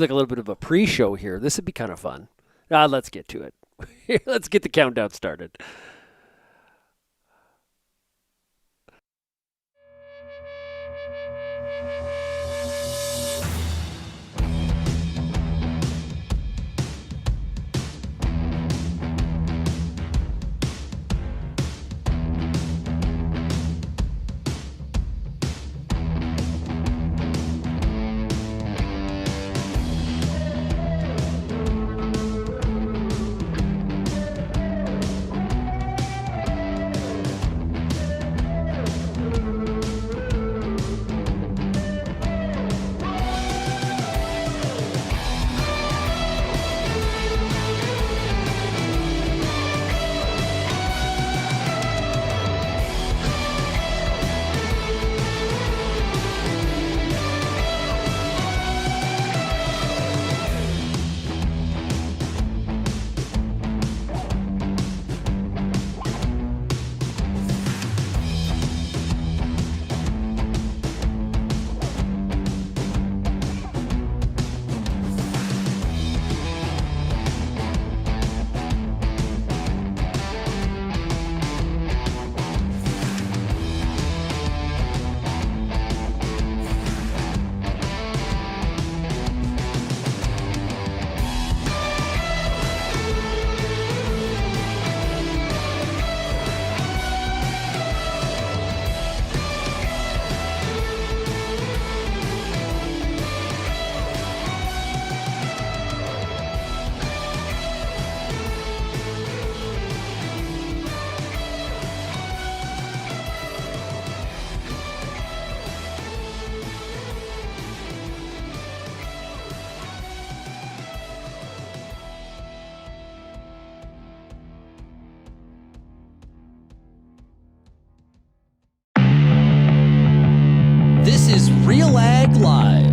Like a little bit of a pre-show here. This would be kind of fun. Let's get to it. Let's get the countdown started. This is RealAg Live.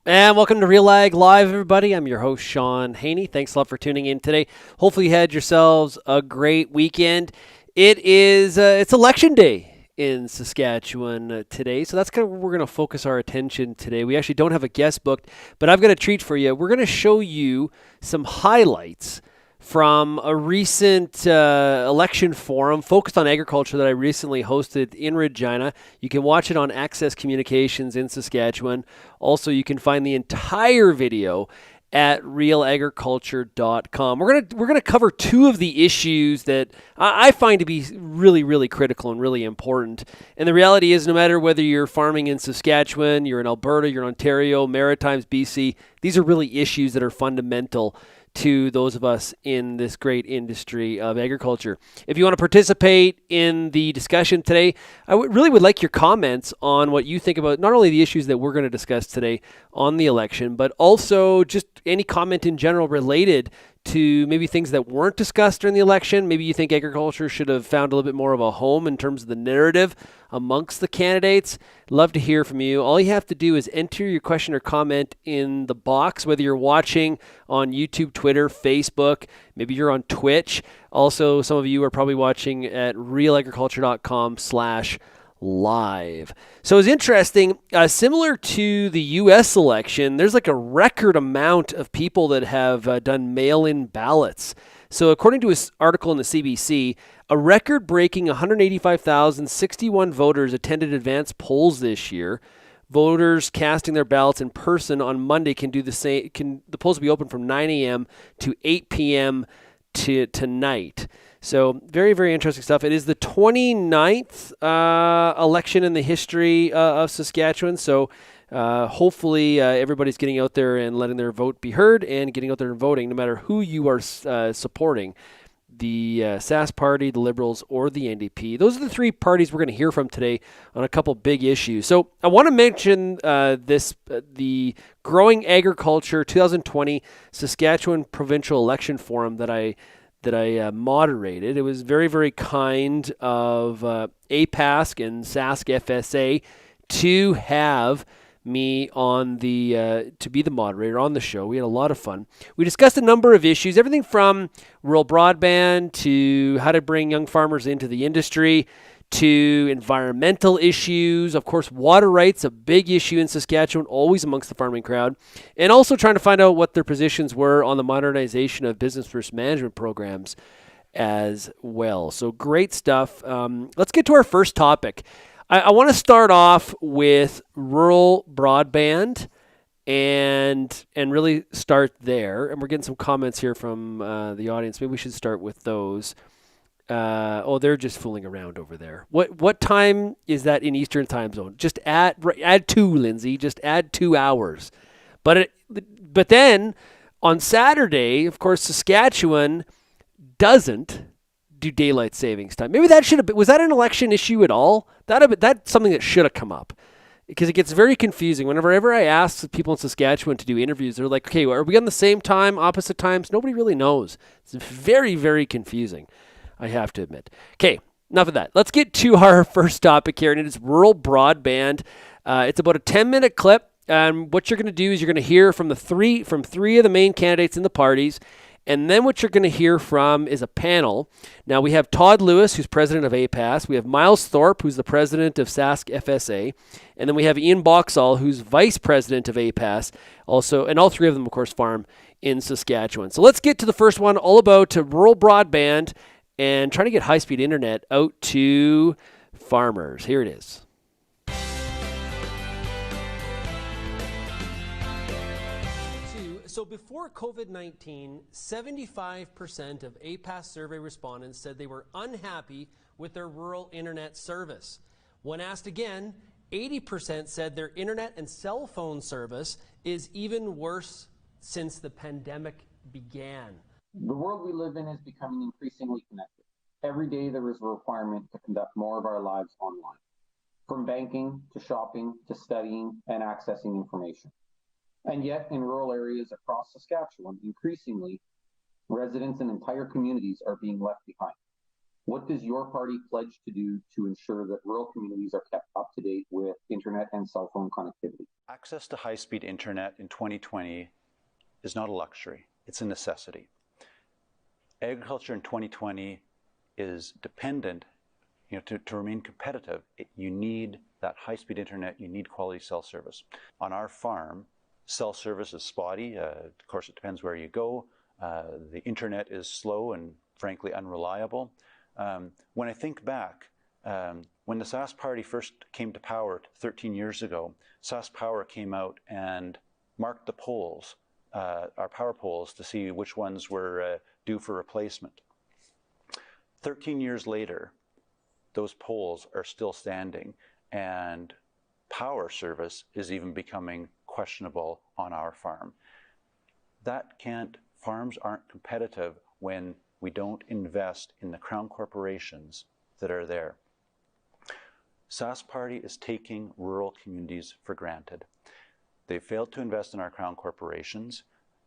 And welcome to RealAg Live, everybody. I'm your host, Shaun Haney. Thanks a lot for tuning in today. Hopefully you had yourselves a great weekend. It's election day in Saskatchewan today, so that's kind of where we're going to focus our attention today. We actually don't have a guest booked, but I've got a treat for you. We're going to show you some highlights from a recent election forum focused on agriculture that I recently hosted in Regina. You can watch it on Access Communications in Saskatchewan. Also, you can find the entire video at realagriculture.com. We're gonna cover two of the issues that I find to be really, really critical and really important. And the reality is, no matter whether you're farming in Saskatchewan, you're in Alberta, you're in Ontario, Maritimes, BC, these are really issues that are fundamental to those of us in this great industry of agriculture. If you want to participate in the discussion today, I really would like your comments on what you think about not only the issues that we're going to discuss today on the election, but also just any comment in general related to maybe things that weren't discussed during the election. Maybe you think agriculture should have found a little bit more of a home in terms of the narrative amongst the candidates. Love to hear from you. All you have to do is enter your question or comment in the box, whether you're watching on YouTube, Twitter, Facebook, maybe you're on Twitch. Also, some of you are probably watching at realagriculture.com/live. So it's interesting, similar to the U.S. election, there's like a record amount of people that have done mail-in ballots. So according to this article in the CBC, a record-breaking 185,061 voters attended advanced polls this year. Voters casting their ballots in person on Monday can do the same. The polls will be open from 9 a.m. to 8 p.m. tonight. So very, very interesting stuff. It is the 29th election in the history of Saskatchewan. So hopefully everybody's getting out there and letting their vote be heard and getting out there and voting, no matter who you are supporting, the Sask Party, the Liberals, or the NDP. Those are the three parties we're going to hear from today on a couple big issues. So I want to mention the Growing Agriculture 2020 Saskatchewan Provincial Election Forum that I moderated. It was very, very kind of APASC and Sask FSA to have me on the to be the moderator on the show. We had a lot of fun. We discussed a number of issues, everything from rural broadband to how to bring young farmers into the industry, to environmental issues, of course, water rights, a big issue in Saskatchewan, always amongst the farming crowd, and also trying to find out what their positions were on the modernization of business risk management programs as well. So great stuff. Let's get to our first topic. I want to start off with rural broadband and really start there. And we're getting some comments here from the audience. Maybe we should start with those. They're just fooling around over there. What time is that in Eastern time zone? Just add 2, Lindsay. Just add 2 hours. But then on Saturday, of course, Saskatchewan doesn't do daylight savings time. Maybe that should have been. Was that an election issue at all? That's something that should have come up, because it gets very confusing. Whenever I ask people in Saskatchewan to do interviews, they're like, "Okay, are we on the same time, opposite times?" Nobody really knows. It's very, very confusing, I have to admit. Okay, enough of that. Let's get to our first topic here, and it is rural broadband. It's about a 10-minute clip, and what you're going to do is you're going to hear from three of the main candidates in the parties, and then what you're going to hear from is a panel. Now, we have Todd Lewis, who's president of APAS. We have Miles Thorpe, who's the president of Sask FSA. And then we have Ian Boxall, who's vice president of APAS. Also, and all three of them, of course, farm in Saskatchewan. So let's get to the first one, all about rural broadband and trying to get high-speed internet out to farmers. Here it is. So before COVID-19, 75% of APAS survey respondents said they were unhappy with their rural internet service. When asked again, 80% said their internet and cell phone service is even worse since the pandemic began. The world we live in is becoming increasingly connected. Every day there is a requirement to conduct more of our lives online, from banking to shopping to studying and accessing information. And yet, in rural areas across Saskatchewan, increasingly, residents and entire communities are being left behind. What does your party pledge to do to ensure that rural communities are kept up to date with internet and cell phone connectivity? Access to high-speed internet in 2020 is not a luxury, it's a necessity. Agriculture in 2020 is dependent, to remain competitive. You need that high-speed internet, you need quality cell service. On our farm, cell service is spotty. Of course, it depends where you go. The internet is slow and frankly unreliable. When I think back, when the Sask Party first came to power 13 years ago, Sask Power came out and marked the poles, our power poles, to see which ones were due for replacement. 13 years later, those poles are still standing, and power service is even becoming questionable on our farm. Farms aren't competitive when we don't invest in the crown corporations that are there. Sask Party is taking rural communities for granted. They've failed to invest in our crown corporations,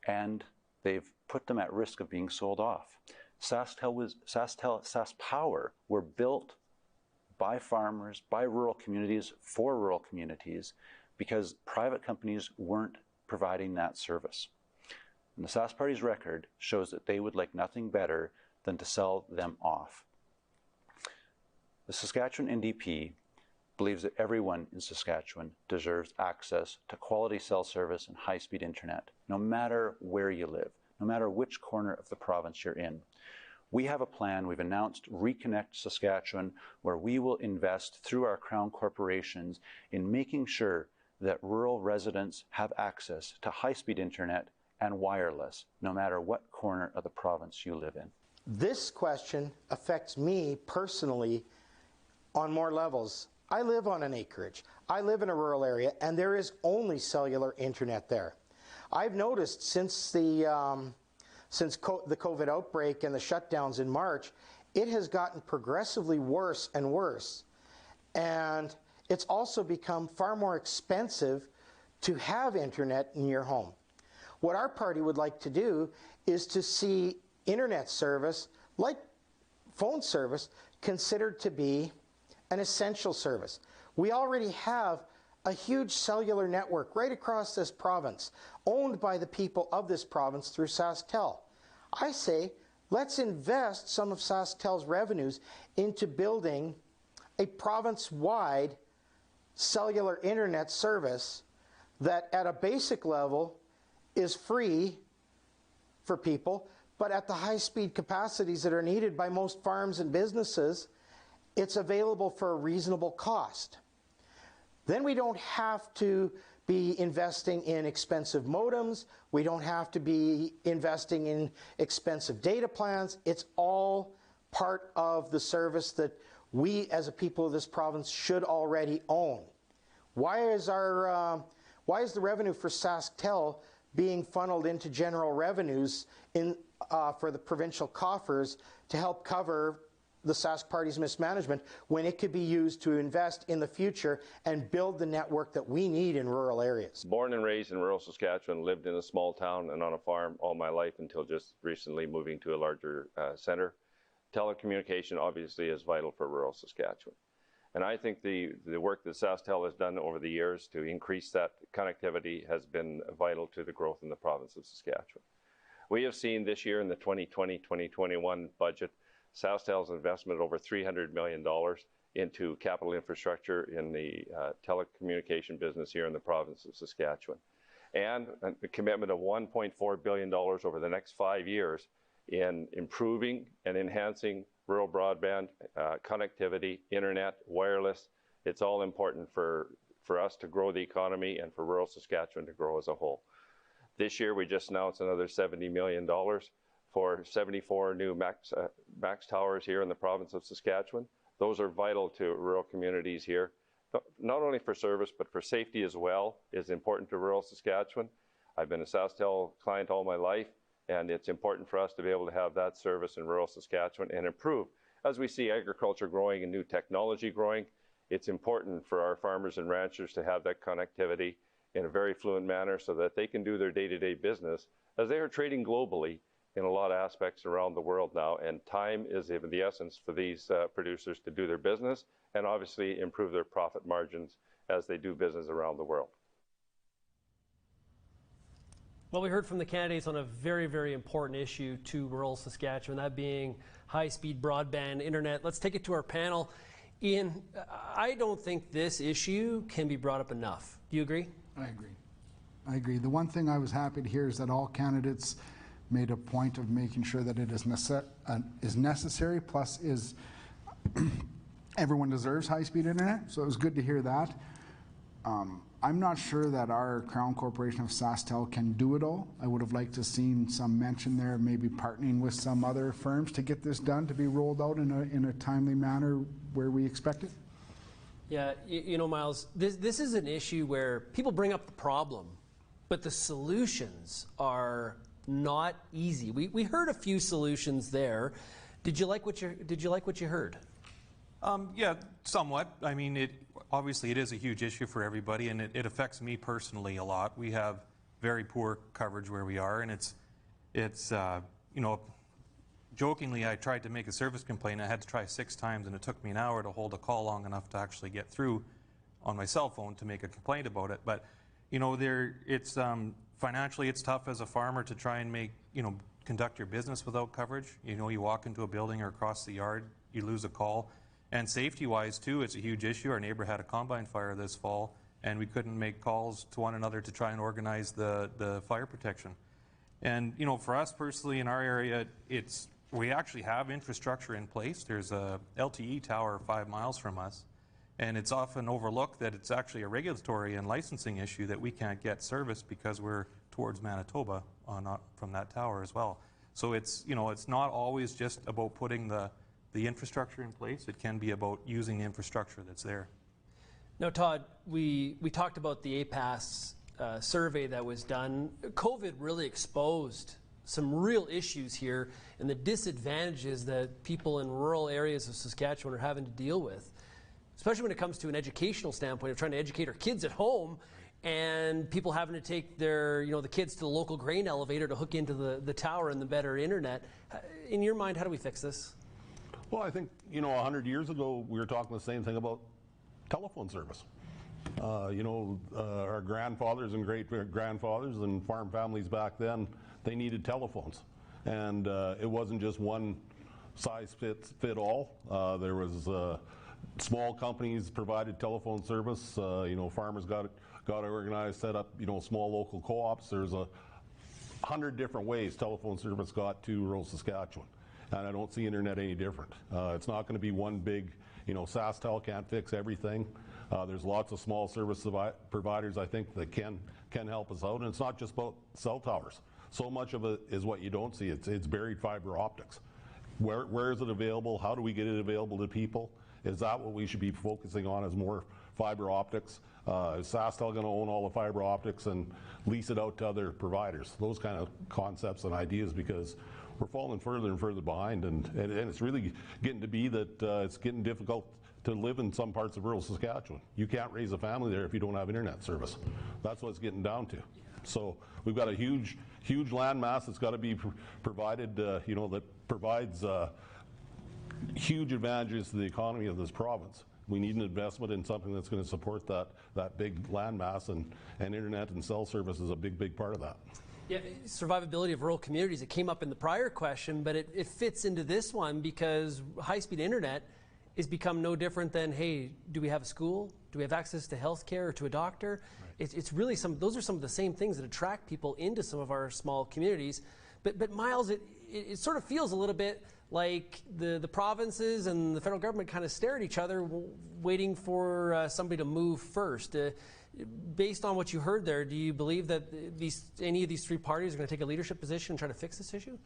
and they've put them at risk of being sold off. Sask Power were built by farmers, by rural communities, for rural communities, because private companies weren't providing that service. And the Sask Party's record shows that they would like nothing better than to sell them off. The Saskatchewan NDP believes that everyone in Saskatchewan deserves access to quality cell service and high-speed internet, no matter where you live, no matter which corner of the province you're in. We have a plan. We've announced Reconnect Saskatchewan, where we will invest through our crown corporations in making sure that rural residents have access to high-speed internet and wireless, no matter what corner of the province you live in. This question affects me personally on more levels. I live on an acreage. I live in a rural area, and there is only cellular internet there. I've noticed since the COVID outbreak and the shutdowns in March, it has gotten progressively worse and worse. And it's also become far more expensive to have internet in your home. What our party would like to do is to see internet service, like phone service, considered to be an essential service. We already have a huge cellular network right across this province, owned by the people of this province through SaskTel. I say, let's invest some of SaskTel's revenues into building a province-wide cellular internet service that at a basic level is free for people, but at the high-speed capacities that are needed by most farms and businesses, it's available for a reasonable cost. Then we don't have to be investing in expensive modems. We don't have to be investing in expensive data plans. It's all part of the service that we as a people of this province should already own. Why is the revenue for SaskTel being funneled into general revenues for the provincial coffers to help cover the Sask Party's mismanagement when it could be used to invest in the future and build the network that we need in rural areas? Born and raised in rural Saskatchewan, lived in a small town and on a farm all my life until just recently moving to a larger centre. Telecommunication obviously is vital for rural Saskatchewan. And I think the work that SaskTel has done over the years to increase that connectivity has been vital to the growth in the province of Saskatchewan. We have seen this year in the 2020-2021 budget, SaskTel's investment over $300 million into capital infrastructure in the telecommunication business here in the province of Saskatchewan. And a commitment of $1.4 billion over the next 5 years in improving and enhancing rural broadband, connectivity, internet, wireless. It's all important for us to grow the economy and for rural Saskatchewan to grow as a whole. This year we just announced another $70 million for 74 new max towers here in the province of Saskatchewan. Those are vital to rural communities here, not only for service, but for safety as well is important to rural Saskatchewan. I've been a SaskTel client all my life, and it's important for us to be able to have that service in rural Saskatchewan and improve. As we see agriculture growing and new technology growing, it's important for our farmers and ranchers to have that connectivity in a very fluent manner so that they can do their day-to-day business as they are trading globally in a lot of aspects around the world now, and time is of the essence for these producers to do their business and obviously improve their profit margins as they do business around the world. Well, we heard from the candidates on a very, very important issue to rural Saskatchewan, that being high-speed broadband internet. Let's take it to our panel. Ian, I don't think this issue can be brought up enough. Do you agree? I agree. The one thing I was happy to hear is that all candidates made a point of making sure that it is necessary, plus is everyone deserves high-speed internet, so it was good to hear that. I'm not sure that our Crown Corporation of SaskTel can do it all. I would have liked to have seen some mention there, maybe partnering with some other firms to get this done, to be rolled out in a timely manner where we expect it. Yeah, you know, Miles, this is an issue where people bring up the problem, but the solutions are not easy. We heard a few solutions there. Did you like what you heard? Yeah, somewhat. I mean, obviously it is a huge issue for everybody, and it affects me personally a lot. We have very poor coverage where we are, and it's you know, jokingly, I tried to make a service complaint. I had to try 6 times, and it took me an hour to hold a call long enough to actually get through on my cell phone to make a complaint about it. But you know, it's financially it's tough as a farmer to try and conduct your business without coverage. You know, you walk into a building or across the yard, you lose a call. And safety-wise, too, it's a huge issue. Our neighbor had a combine fire this fall, and we couldn't make calls to one another to try and organize the fire protection. And, you know, for us personally in our area, we actually have infrastructure in place. There's a LTE tower 5 miles from us, and it's often overlooked that it's actually a regulatory and licensing issue that we can't get service because we're towards Manitoba from that tower as well. So it's not always just about putting the infrastructure in place. It can be about using the infrastructure that's there. Now, Todd, we talked about the APAS survey that was done. COVID really exposed some real issues here and the disadvantages that people in rural areas of Saskatchewan are having to deal with, especially when it comes to an educational standpoint of trying to educate our kids at home and people having to take the kids to the local grain elevator to hook into the tower and the better internet. In your mind, how do we fix this? Well, I think, 100 years ago, we were talking the same thing about telephone service. Our grandfathers and great-grandfathers and farm families back then, they needed telephones. And it wasn't just one size fit all. There was small companies provided telephone service. Farmers got organized, set up, small local co-ops. There's 100 different ways telephone service got to rural Saskatchewan. And I don't see internet any different. It's not going to be one big, SaskTel can't fix everything. There's lots of small service providers, I think, that can help us out. And it's not just about cell towers. So much of it is what you don't see. It's buried fiber optics. Where is it available? How do we get it available to people? Is that what we should be focusing on, is more fiber optics? Is SaskTel going to own all the fiber optics and lease it out to other providers? Those kind of concepts and ideas, because we're falling further and further behind, and it's really getting to be that it's getting difficult to live in some parts of rural Saskatchewan. You can't raise a family there if you don't have internet service. That's what it's getting down to. So we've got a huge land mass that's got to be provided, that provides huge advantages to the economy of this province. We need an investment in something that's going to support that big land mass, and internet and cell service is a big part of that. Yeah, survivability of rural communities, it came up in the prior question, but it fits into this one because high-speed internet has become no different than, hey, do we have a school? Do we have access to health care or to a doctor? Right. It's really those are some of the same things that attract people into some of our small communities. But Miles, it sort of feels a little bit like the provinces and the federal government kind of stare at each other waiting for somebody to move first. Based on what you heard there, do you believe that any of these three parties are going to take a leadership position and try to fix this issue?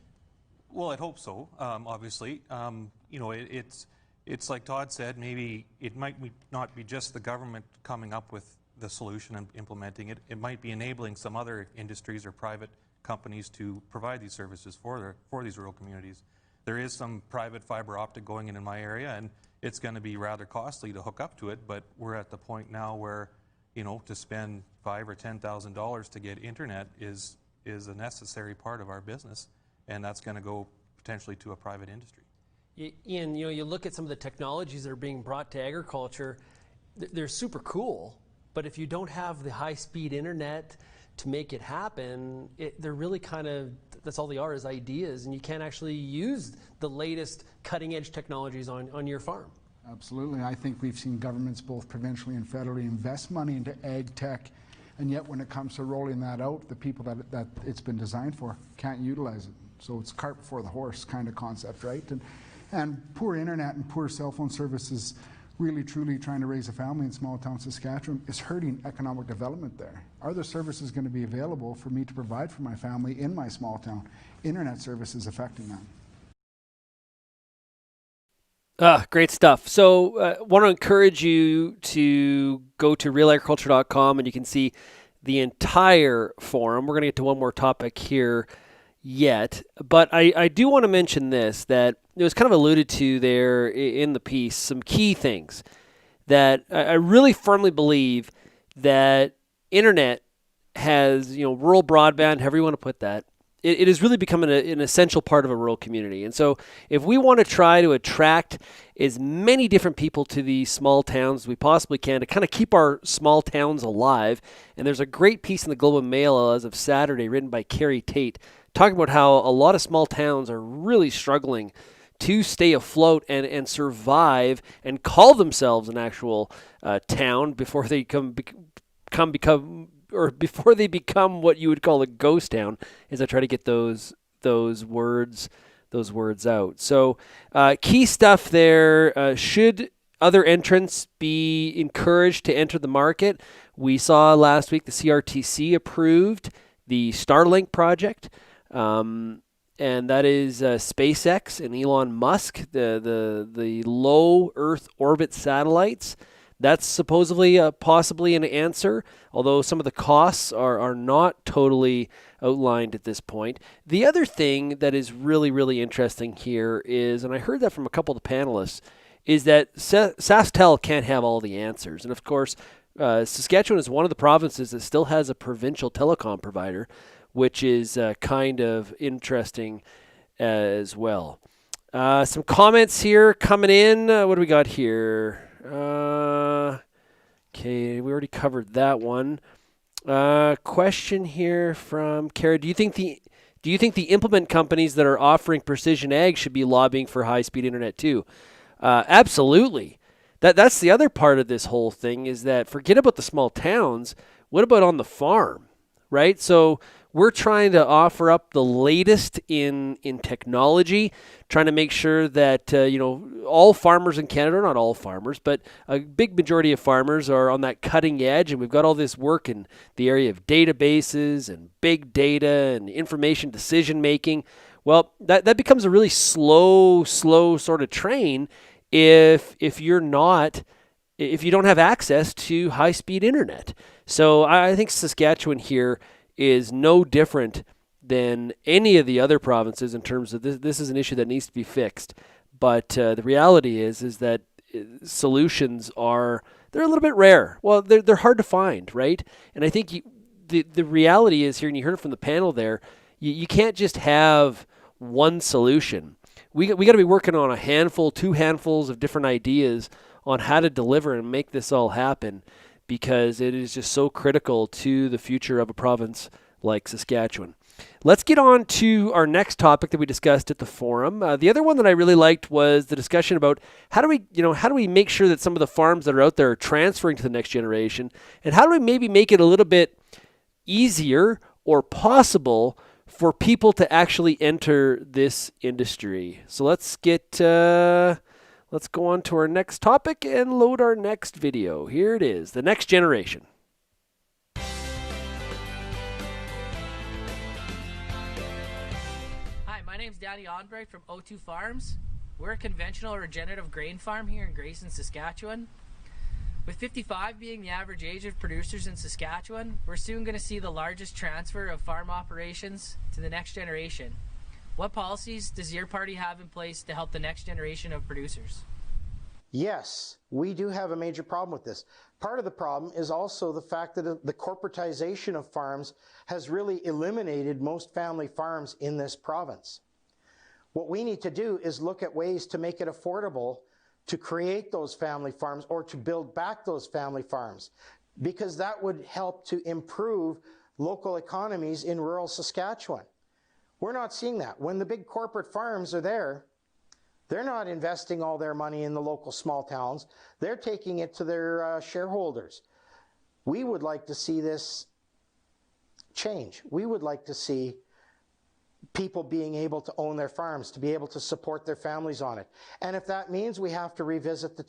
Well, I'd hope so, obviously. It's like Todd said, maybe it might not be just the government coming up with the solution and implementing it. It might be enabling some other industries or private companies to provide these services for these rural communities. There is some private fiber optic going in my area, and it's going to be rather costly to hook up to it, but we're at the point now where, to spend $5,000 or $10,000 to get internet is a necessary part of our business, and that's going to go potentially to a private industry. Ian, you look at some of the technologies that are being brought to agriculture, they're super cool, but if you don't have the high-speed internet to make it happen, they're really kind of, that's all they are, is ideas, and you can't actually use the latest cutting-edge technologies on your farm. Absolutely. I think we've seen governments both provincially and federally invest money into ag tech, and yet when it comes to rolling that out, the people that it's been designed for can't utilize it. So it's cart before the horse kind of concept, right? And poor internet and poor cell phone services, really truly trying to raise a family in small town Saskatchewan, is hurting economic development there. Are there services going to be available for me to provide for my family in my small town? Internet service is affecting that. Great stuff. So want to encourage you to go to realagriculture.com and you can see the entire forum. We're going to get to one more topic here yet, but I do want to mention this, that it was kind of alluded to there in the piece, some key things that I really firmly believe that internet has, rural broadband, however you want to put that, it has really become an essential part of a rural community. And so if we want to try to attract as many different people to these small towns as we possibly can to kind of keep our small towns alive, and there's a great piece in the Globe and Mail as of Saturday written by Carrie Tate talking about how a lot of small towns are really struggling to stay afloat and survive and call themselves an actual town before they before they become what you would call a ghost town, as I try to get those words out. So key stuff there. Should other entrants be encouraged to enter the market? We saw last week the CRTC approved the Starlink project. And that is SpaceX and Elon Musk, the low Earth orbit satellites. That's supposedly possibly an answer, although some of the costs are not totally outlined at this point. The other thing that is really, really interesting here is, and I heard that from a couple of the panelists, is that SaskTel can't have all the answers. And of course, Saskatchewan is one of the provinces that still has a provincial telecom provider, which is kind of interesting as well. Some comments here coming in. What do we got here? Okay, we already covered that one. Question here from Kara. Do you think the implement companies that are offering precision ag should be lobbying for high-speed internet too? Absolutely. That's the other part of this whole thing is that forget about the small towns. What about on the farm, right? So we're trying to offer up the latest in technology, trying to make sure that all farmers in Canada, not all farmers, but a big majority of farmers are on that cutting edge, and we've got all this work in the area of databases and big data and information decision making. Well, that becomes a really slow sort of train if you don't have access to high-speed internet. So I think Saskatchewan here is no different than any of the other provinces in terms of this is an issue that needs to be fixed. But the reality is that solutions they're a little bit rare. Well, they're hard to find, right? And I think the reality is here, and you heard it from the panel there, you can't just have one solution. We got to be working on two handfuls of different ideas on how to deliver and make this all happen, because it is just so critical to the future of a province like Saskatchewan. Let's get on to our next topic that we discussed at the forum. The other one that I really liked was the discussion about how do we make sure that some of the farms that are out there are transferring to the next generation, and how do we maybe make it a little bit easier or possible for people to actually enter this industry. So let's go on to our next topic and load our next video. Here it is, the next generation. Hi, my name's Danny Onbright from O2 Farms. We're a conventional regenerative grain farm here in Grayson, Saskatchewan. With 55 being the average age of producers in Saskatchewan, we're soon going to see the largest transfer of farm operations to the next generation. What policies does your party have in place to help the next generation of producers? Yes, we do have a major problem with this. Part of the problem is also the fact that the corporatization of farms has really eliminated most family farms in this province. What we need to do is look at ways to make it affordable to create those family farms or to build back those family farms, because that would help to improve local economies in rural Saskatchewan. We're not seeing that. When the big corporate farms are there, they're not investing all their money in the local small towns. They're taking it to their shareholders. We would like to see this change. We would like to see people being able to own their farms, to be able to support their families on it. And if that means we have to revisit the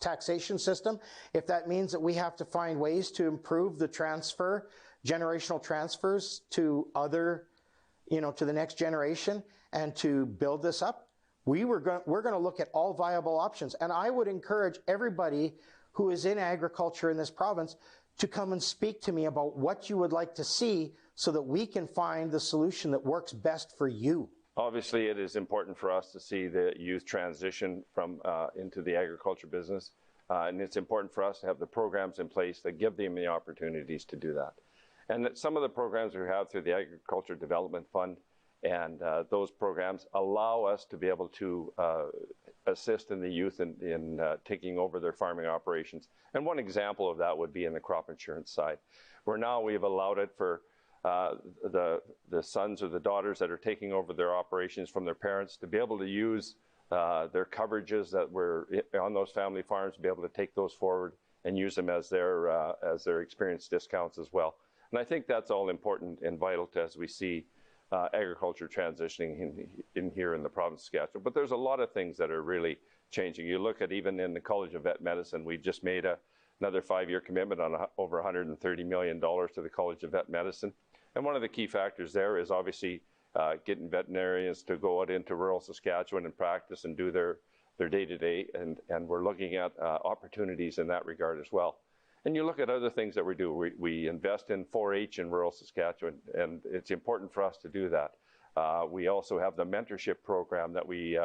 taxation system, if that means that we have to find ways to improve the generational transfers to to the next generation and to build this up, we're going to look at all viable options. And I would encourage everybody who is in agriculture in this province to come and speak to me about what you would like to see so that we can find the solution that works best for you. Obviously, it is important for us to see the youth transition from into the agriculture business. And it's important for us to have the programs in place that give them the opportunities to do that. And that some of the programs we have through the Agriculture Development Fund and those programs allow us to be able to assist in the youth in taking over their farming operations. And one example of that would be in the crop insurance side, where now we've allowed it for the sons or the daughters that are taking over their operations from their parents to be able to use their coverages that were on those family farms, to be able to take those forward and use them as their experience discounts as well. And I think that's all important and vital to as we see agriculture transitioning in here in the province of Saskatchewan. But there's a lot of things that are really changing. You look at even in the College of Vet Medicine, we just made another 5-year commitment on over $130 million to the College of Vet Medicine. And one of the key factors there is obviously getting veterinarians to go out into rural Saskatchewan and practice and do their day-to-day. And we're looking at opportunities in that regard as well. And you look at other things that we do. We invest in 4-H in rural Saskatchewan, and it's important for us to do that. We also have the mentorship program that we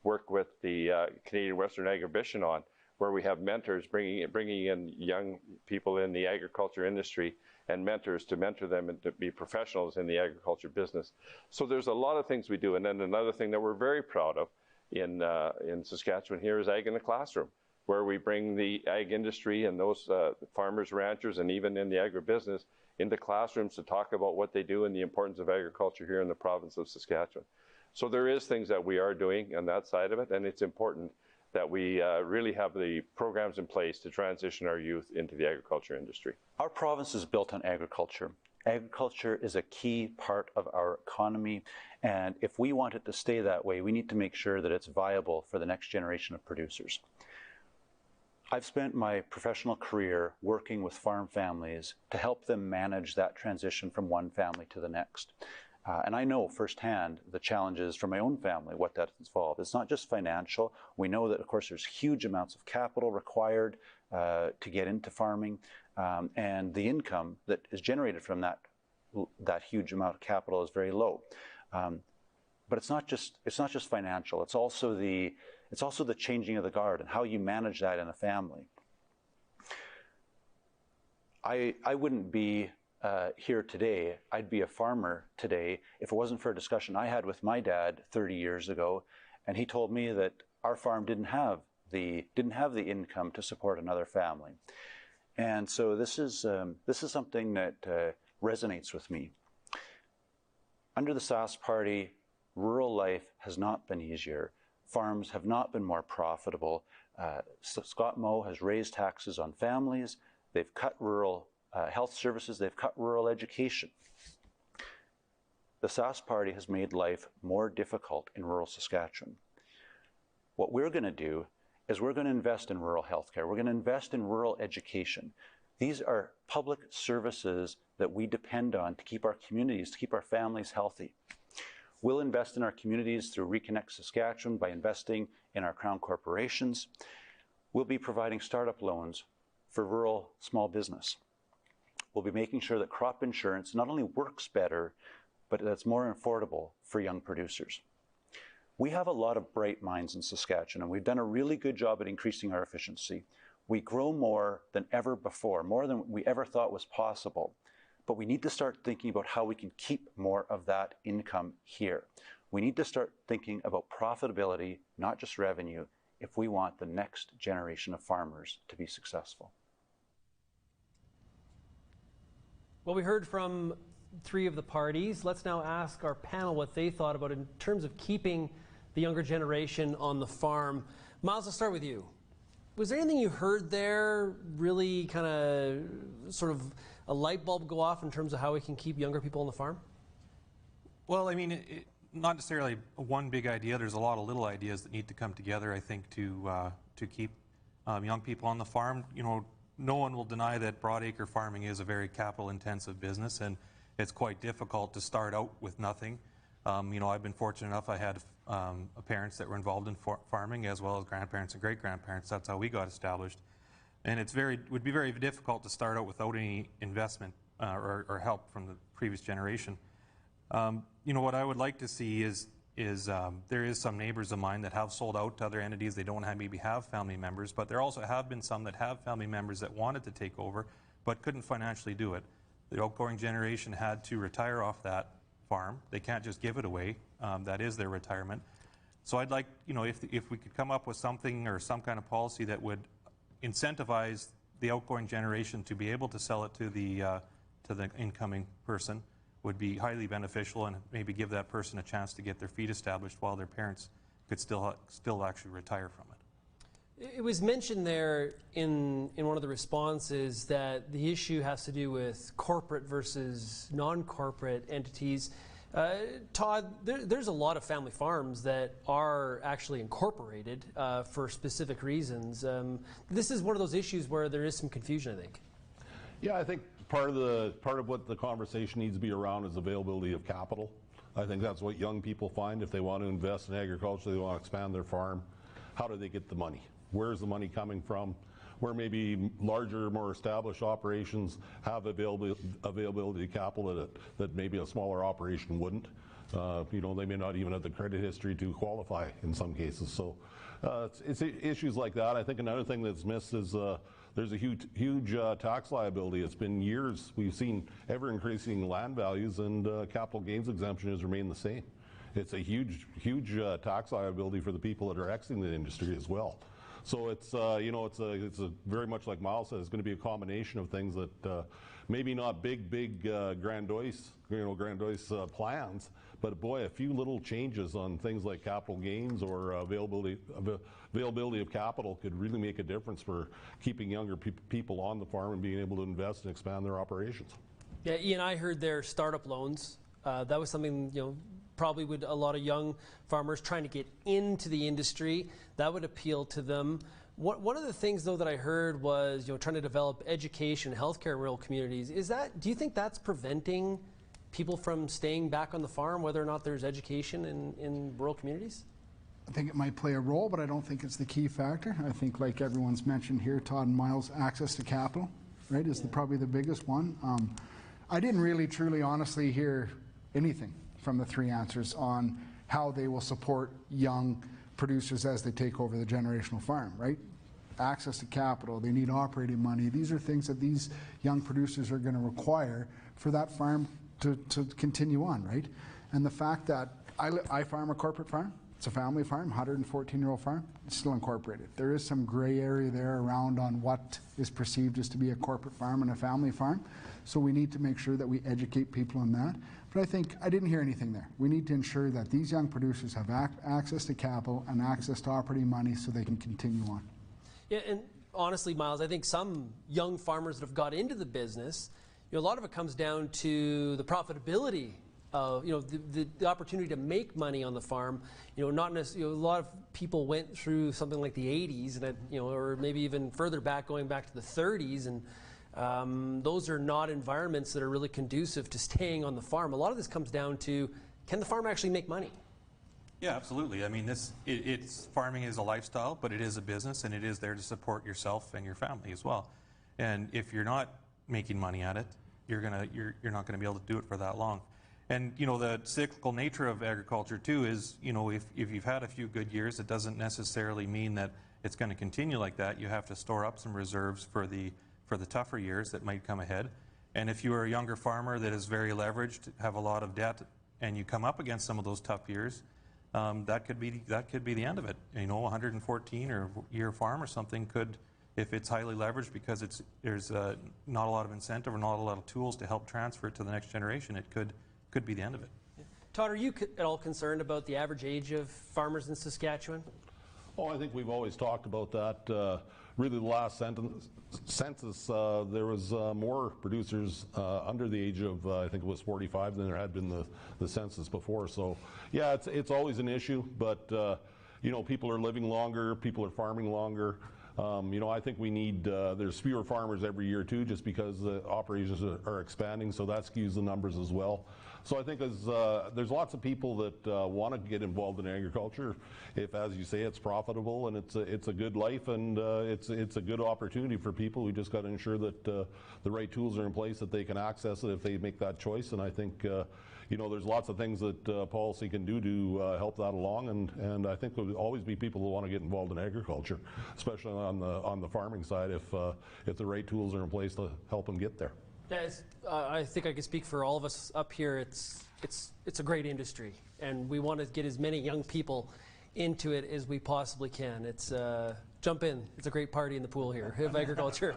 work with the Canadian Western Agribition on, where we have mentors bringing in young people in the agriculture industry and mentors to mentor them and to be professionals in the agriculture business. So there's a lot of things we do. And then another thing that we're very proud of in Saskatchewan here is Ag in the Classroom. where we bring the ag industry and those farmers, ranchers, and even in the agribusiness into classrooms to talk about what they do and the importance of agriculture here in the province of Saskatchewan. So there is things that we are doing on that side of it, and it's important that we really have the programs in place to transition our youth into the agriculture industry. Our province is built on agriculture. Agriculture is a key part of our economy, and if we want it to stay that way, we need to make sure that it's viable for the next generation of producers. I've spent my professional career working with farm families to help them manage that transition from one family to the next. And I know firsthand the challenges from my own family, what that's involved. It's not just financial. We know that, of course, there's huge amounts of capital required to get into farming, and the income that is generated from that huge amount of capital is very low. But it's not just financial. It's also the changing of the guard and how you manage that in a family. I wouldn't be here today. I'd be a farmer today if it wasn't for a discussion I had with my dad 30 years ago, and he told me that our farm didn't have the income to support another family. And so this is something that resonates with me. Under the Sask Party, rural life has not been easier. Farms have not been more profitable. Scott Moe has raised taxes on families. They've cut rural health services. They've cut rural education. The Sask Party has made life more difficult in rural Saskatchewan. What we're going to do is we're going to invest in rural healthcare. We're going to invest in rural education. These are public services that we depend on to keep our communities, to keep our families healthy. We'll invest in our communities through Reconnect Saskatchewan by investing in our Crown corporations. We'll be providing startup loans for rural small business. We'll be making sure that crop insurance not only works better, but that it's more affordable for young producers. We have a lot of bright minds in Saskatchewan, and we've done a really good job at increasing our efficiency. We grow more than ever before, more than we ever thought was possible. But we need to start thinking about how we can keep more of that income here. We need to start thinking about profitability, not just revenue, if we want the next generation of farmers to be successful. Well, we heard from three of the parties. Let's now ask our panel what they thought about in terms of keeping the younger generation on the farm. Miles, I'll start with you. Was there anything you heard there really kind of sort of a light bulb go off in terms of how we can keep younger people on the farm? Well, I mean, not necessarily one big idea. There's a lot of little ideas that need to come together, I think, to keep young people on the farm. You know, no one will deny that broadacre farming is a very capital-intensive business, and it's quite difficult to start out with nothing. You know, I've been fortunate enough. I had parents that were involved in farming, as well as grandparents and great-grandparents. That's how we got established. And would be very difficult to start out without any investment or help from the previous generation. You know, what I would like to see is there is some neighbors of mine that have sold out to other entities. They don't maybe have family members, but there also have been some that have family members that wanted to take over but couldn't financially do it. The outgoing generation had to retire off that farm. They can't just give it away. That is their retirement. So I'd like, you know, if we could come up with something or some kind of policy that would incentivize the outgoing generation to be able to sell it to the incoming person, would be highly beneficial, and maybe give that person a chance to get their feet established while their parents could still actually retire from it. It was mentioned there in one of the responses that the issue has to do with corporate versus non-corporate entities. Todd, there's a lot of family farms that are actually incorporated for specific reasons. This is one of those issues where there is some confusion, I think. Yeah, I think part of what the conversation needs to be around is availability of capital. I think that's what young people find if they want to invest in agriculture, they want to expand their farm. How do they get the money? Where's the money coming from? Where maybe larger, more established operations have availability of capital that maybe a smaller operation wouldn't. You know, they may not even have the credit history to qualify in some cases. So it's issues like that. I think another thing that's missed is there's a huge tax liability. It's been years. We've seen ever-increasing land values, and capital gains exemption has remained the same. It's a huge tax liability for the people that are exiting the industry as well. So it's it's a very much like Miles said. It's going to be a combination of things that maybe not big grandiose plans, but boy, a few little changes on things like capital gains or availability of capital could really make a difference for keeping younger people on the farm and being able to invest and expand their operations. Yeah, Ian, I heard their startup loans. That was something, probably would a lot of young farmers trying to get into the industry, that would appeal to them. One of the things, though, that I heard was, trying to develop education, healthcare in rural communities. Do you think that's preventing people from staying back on the farm, whether or not there's education in rural communities? I think it might play a role, but I don't think it's the key factor. I think, like everyone's mentioned here, Todd and Miles, access to capital, right, is probably the biggest one. I didn't really, truly, honestly hear anything from the three answers on how they will support young producers as they take over the generational farm, right? Access to capital, they need operating money. These are things that these young producers are going to require for that farm to continue on, right? And the fact that I farm a corporate farm, it's a family farm, 114-year-old farm, it's still incorporated. There is some gray area there around on what is perceived as to be a corporate farm and a family farm. So we need to make sure that we educate people on that. But I think I didn't hear anything there. We need to ensure that these young producers have access to capital and access to operating money so they can continue on. Yeah, and honestly, Miles, I think some young farmers that have got into the business, a lot of it comes down to the profitability of, the opportunity to make money on the farm. Not necessarily, a lot of people went through something like the 80s, and or maybe even further back, going back to the 30s, and those are not environments that are really conducive to staying on the farm. A lot of this comes down to, can the farm actually make money? Yeah, absolutely. I mean, farming is a lifestyle, but it is a business, and it is there to support yourself and your family as well. And if you're not making money at it, you're not gonna be able to do it for that long. And the cyclical nature of agriculture too is, if you've had a few good years, it doesn't necessarily mean that it's going to continue like that. You have to store up some reserves for the tougher years that might come ahead. And if you are a younger farmer that is very leveraged, have a lot of debt, and you come up against some of those tough years, that could be the end of it. 114 or year farm or something could, if it's highly leveraged because there's not a lot of incentive or not a lot of tools to help transfer it to the next generation, it could be the end of it. Todd, are you at all concerned about the average age of farmers in Saskatchewan? Oh, I think we've always talked about that. Really, the last census, there was more producers under the age of, I think it was 45, than there had been the census before. So, yeah, it's always an issue, but people are living longer, people are farming longer. I think we need, there's fewer farmers every year too, just because the operations are expanding, so that skews the numbers as well. So I think there's lots of people that want to get involved in agriculture if, as you say, it's profitable and it's a good life and it's a good opportunity for people. We just got to ensure that the right tools are in place that they can access it if they make that choice. And I think there's lots of things that policy can do to help that along, and I think there will always be people who want to get involved in agriculture, especially on the farming side, if the right tools are in place to help them get there. Yes, I think I can speak for all of us up here. It's a great industry, and we want to get as many young people into it as we possibly can. It's jump in. It's a great party in the pool here of agriculture.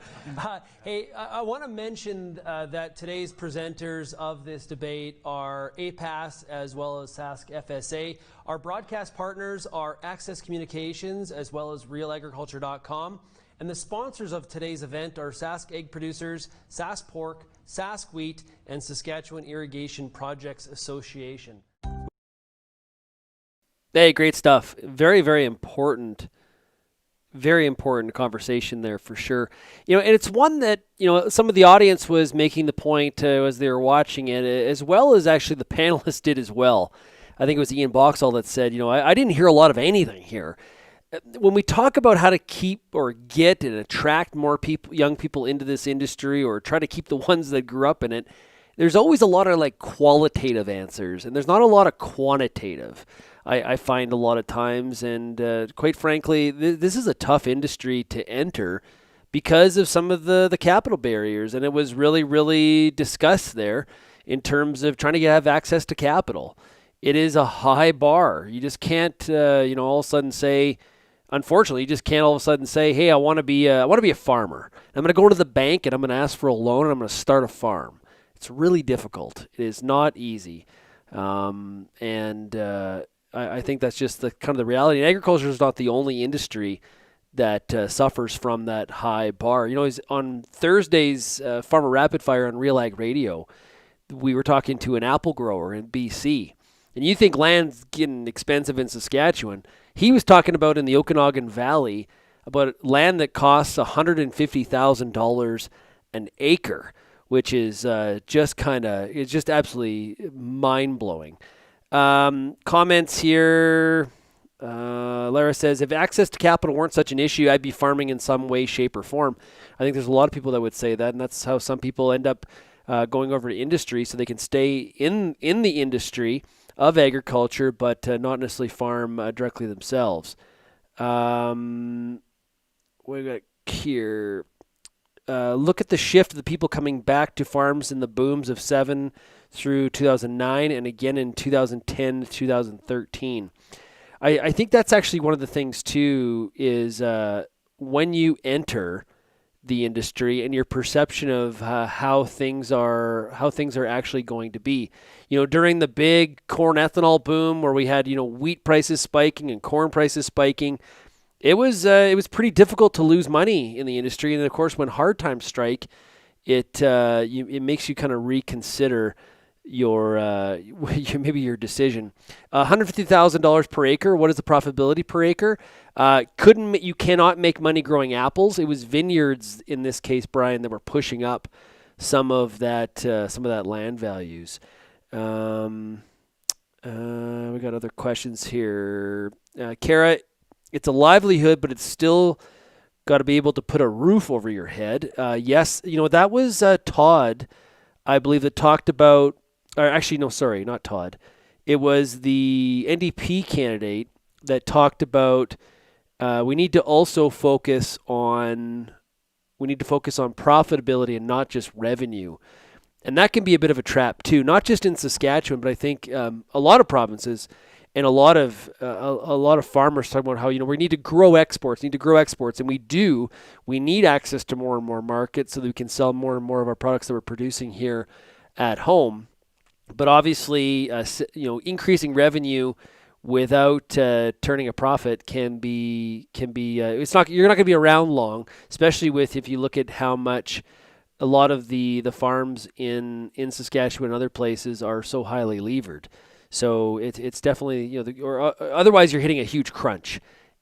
Hey, I want to mention that today's presenters of this debate are APAS as well as Sask FSA. Our broadcast partners are Access Communications as well as RealAgriculture.com. And the sponsors of today's event are Sask Egg Producers, Sask Pork, Sask Wheat, and Saskatchewan Irrigation Projects Association. Hey, great stuff. Very, very important conversation there for sure. And it's one that, some of the audience was making the point as they were watching it, as well as actually the panelists did as well. I think it was Ian Boxall that said, I didn't hear a lot of anything here. When we talk about how to keep or get and attract more people, young people into this industry, or try to keep the ones that grew up in it, there's always a lot of qualitative answers, and there's not a lot of quantitative. I find a lot of times, and quite frankly, this is a tough industry to enter because of some of the capital barriers, and it was really, really discussed there in terms of trying to have access to capital. It is a high bar. You just can't, all of a sudden say, unfortunately, you just can't all of a sudden say, "Hey, I want to be a farmer. I'm going to go to the bank and I'm going to ask for a loan and I'm going to start a farm." It's really difficult. It is not easy, I think that's just the kind of the reality. And agriculture is not the only industry that suffers from that high bar. On Thursday's Farmer Rapid Fire on RealAg Radio, we were talking to an apple grower in BC. And you think land's getting expensive in Saskatchewan. He was talking about in the Okanagan Valley about land that costs $150,000 an acre, which is it's just absolutely mind-blowing. Comments here. Lara says, if access to capital weren't such an issue, I'd be farming in some way, shape, or form. I think there's a lot of people that would say that, and that's how some people end up going over to industry so they can stay in the industry of agriculture, but not necessarily farm directly themselves. What do we got here? Look at the shift of the people coming back to farms in the booms of 7 through 2009 and again in 2010 to 2013. I think that's actually one of the things too is when you enter the industry and your perception of how things are actually going to be. During the big corn ethanol boom where we had wheat prices spiking and corn prices spiking, it was pretty difficult to lose money in the industry. And of course, when hard times strike, it makes you kind of reconsider your maybe your decision. $150,000 per acre. What is the profitability per acre? You cannot make money growing apples. It was vineyards in this case, Brian, that were pushing up some of that land values. We got other questions here. Kara, it's a livelihood, but it's still got to be able to put a roof over your head. Yes, that was Todd, I believe, that talked about. Or actually, no, sorry, not Todd. It was the NDP candidate that talked about we need to also focus on profitability and not just revenue. And that can be a bit of a trap too, not just in Saskatchewan, but I think a lot of provinces and a lot of farmers talk about how we need to grow exports, and we do. We need access to more and more markets so that we can sell more and more of our products that we're producing here at home. But obviously, increasing revenue without turning a profit can be it's not, you're not going to be around long, especially if you look at how much a lot of the farms in Saskatchewan and other places are so highly levered. So it's definitely otherwise you're hitting a huge crunch,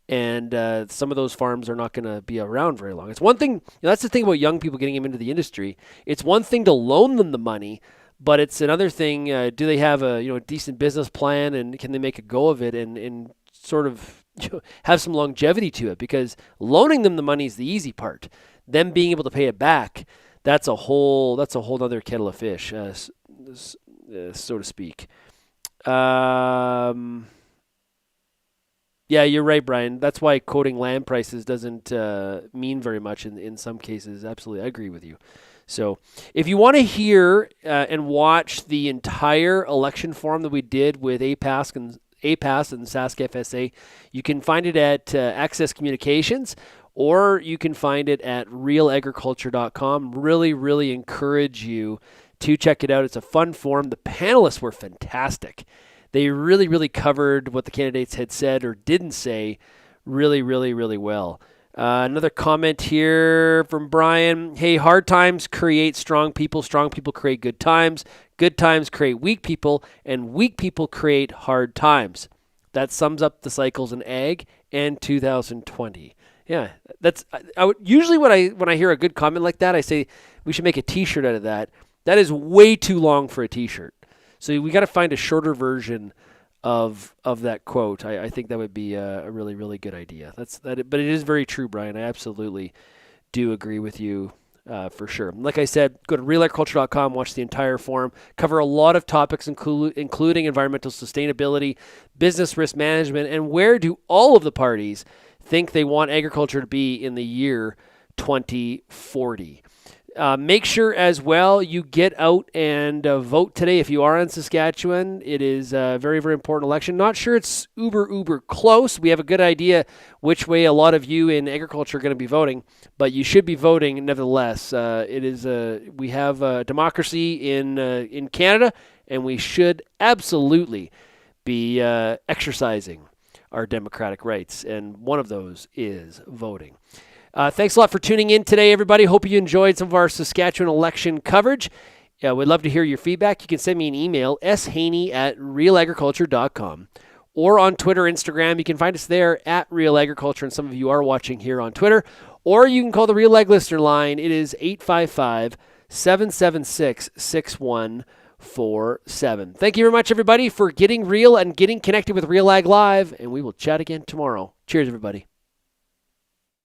and some of those farms are not going to be around very long. It's one thing. That's the thing about young people getting into the industry. It's one thing to loan them the money. But it's another thing, do they have a decent business plan, and can they make a go of it and sort of have some longevity to it? Because loaning them the money is the easy part. Them being able to pay it back, that's a whole other kettle of fish, so to speak. Yeah, you're right, Brian. That's why quoting land prices doesn't mean very much in some cases. Absolutely, I agree with you. So if you want to hear and watch the entire election forum that we did with APAS and Sask FSA, you can find it at Access Communications, or you can find it at realagriculture.com. Really, really encourage you to check it out. It's a fun forum. The panelists were fantastic. They really, really covered what the candidates had said or didn't say really, really, really well. Another comment here from Brian. Hey, hard times create strong people create good times create weak people, and weak people create hard times. That sums up the cycles in ag and 2020. Yeah, that's usually when I hear a good comment like that, I say we should make a T-shirt out of that. That is way too long for a T-shirt. So we got to find a shorter version of that quote. I think that would be a really, really good idea. But it is very true, Brian. I absolutely do agree with you for sure. Like I said, go to realagriculture.com, watch the entire forum, cover a lot of topics, including environmental sustainability, business risk management, and where do all of the parties think they want agriculture to be in the year 2040. Make sure as well you get out and vote today if you are in Saskatchewan. It is a very, very important election. Not sure it's uber close. We have a good idea which way a lot of you in agriculture are going to be voting, but you should be voting nevertheless. We have a democracy in Canada, and we should absolutely be exercising our democratic rights, and one of those is voting. Thanks a lot for tuning in today, everybody. Hope you enjoyed some of our Saskatchewan election coverage. We'd love to hear your feedback. You can send me an email, shaney@realagriculture.com, or on Twitter, Instagram. You can find us there at Real Agriculture, and some of you are watching here on Twitter. Or you can call the RealAg listener line. It is 855-776-6147. Thank you very much, everybody, for getting real and getting connected with RealAg Live, and we will chat again tomorrow. Cheers, everybody.